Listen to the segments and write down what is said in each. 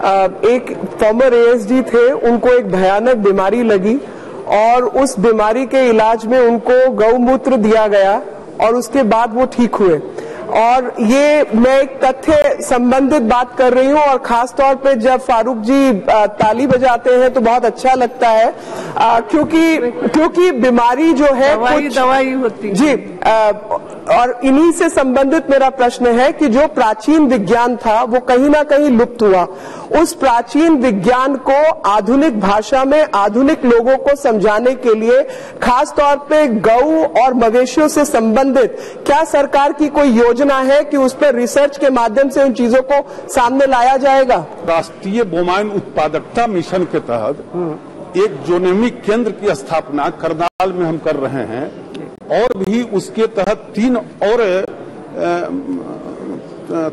एक farmer ASD थे, उनको एक भयानक बीमारी लगी और उस बीमारी के इलाज में उनको गौमूत्र दिया गया और उसके बाद वो ठीक हुए। और ये मैं एक तथ्य संबंधित बात कर रही हूँ और खास तौर पे जब फारूक जी ताली बजाते हैं तो बहुत अच्छा लगता है, क्योंकि बीमारी जो है दवाई होती है जी। और इन्हीं से संबंधित मेरा प्रश्न है कि जो प्राचीन विज्ञान था वो कहीं ना कहीं लुप्त हुआ। उस प्राचीन विज्ञान को आधुनिक भाषा में आधुनिक लोगों को समझाने के लिए खास तौर पे गौ और मवेशियों से संबंधित क्या सरकार की कोई योजना है कि उस पर रिसर्च के माध्यम से उन चीजों को सामने लाया जाएगा? राष्ट्रीय बोमाइन उत्पादकता मिशन के तहत एक जोनेमिक केंद्र की स्थापना करनाल में हम कर रहे हैं और भी उसके तहत 3 और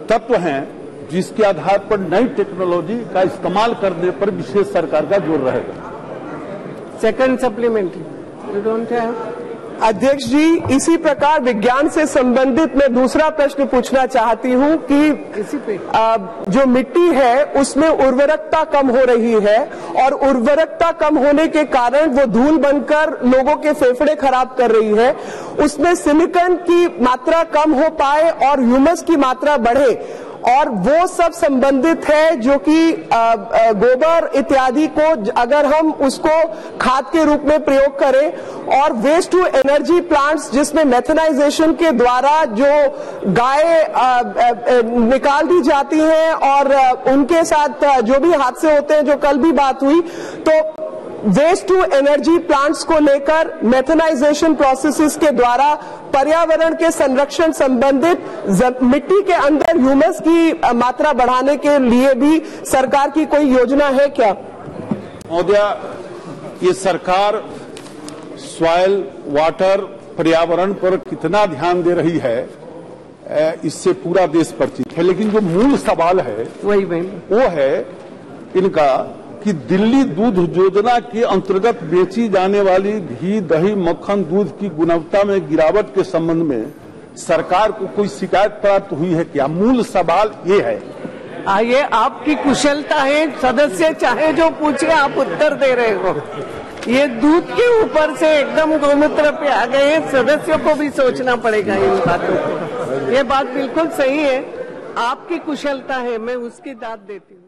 तत्व हैं जिसके आधार पर नई टेक्नोलॉजी का इस्तेमाल करने पर विशेष सरकार का जोर रहेगा। Second supplementary you don't have. अध्यक्ष जी, इसी प्रकार विज्ञान से संबंधित मैं दूसरा प्रश्न पूछना चाहती हूं कि इसी पे जो मिट्टी है उसमें उर्वरकता कम हो रही है और उर्वरकता कम होने के कारण वो धूल बनकर लोगों के फेफड़े खराब कर रही है। उसमें सिलिकॉन की मात्रा कम हो पाए और ह्यूमस की मात्रा बढ़े और वो सब संबंधित है जो कि गोबर इत्यादि को अगर हम उसको खाद के रूप में प्रयोग करें और वेस्ट टू एनर्जी प्लांट्स जिसमें मेथनाइजेशन के द्वारा जो गाय निकाल दी जाती हैं और उनके साथ जो भी हादसे होते हैं, जो कल भी बात हुई, तो वेस्ट टू एनर्जी प्लांट्स को लेकर मेथनाइजेशन प्रोसेसेस के द्वारा पर्यावरण के संरक्षण संबंधित मिट्टी के अंदर ह्यूमस की मात्रा बढ़ाने के लिए भी सरकार की कोई योजना है क्या? महोदया, ये सरकार सॉइल, वाटर, पर्यावरण पर कितना ध्यान दे रही है इससे पूरा देश परिचित है, लेकिन जो मूल सवाल है वो है इनका कि दिल्ली दूध योजना के अंतर्गत बेची जाने वाली घी, दही, मक्खन, दूध की गुणवत्ता में गिरावट के संबंध में सरकार को कोई शिकायत प्राप्त हुई है क्या? मूल सवाल ये है। ये आपकी कुशलता है, सदस्य चाहे जो पूछे आप उत्तर दे रहे हो। ये दूध के ऊपर से एकदम गोमूत्र पे आ गए हैं, सदस्यों को भी सोचना पड़ेगा इन बातों को। ये बात बिल्कुल सही है, आपकी कुशलता है, मैं उसकी दाद देती हूँ।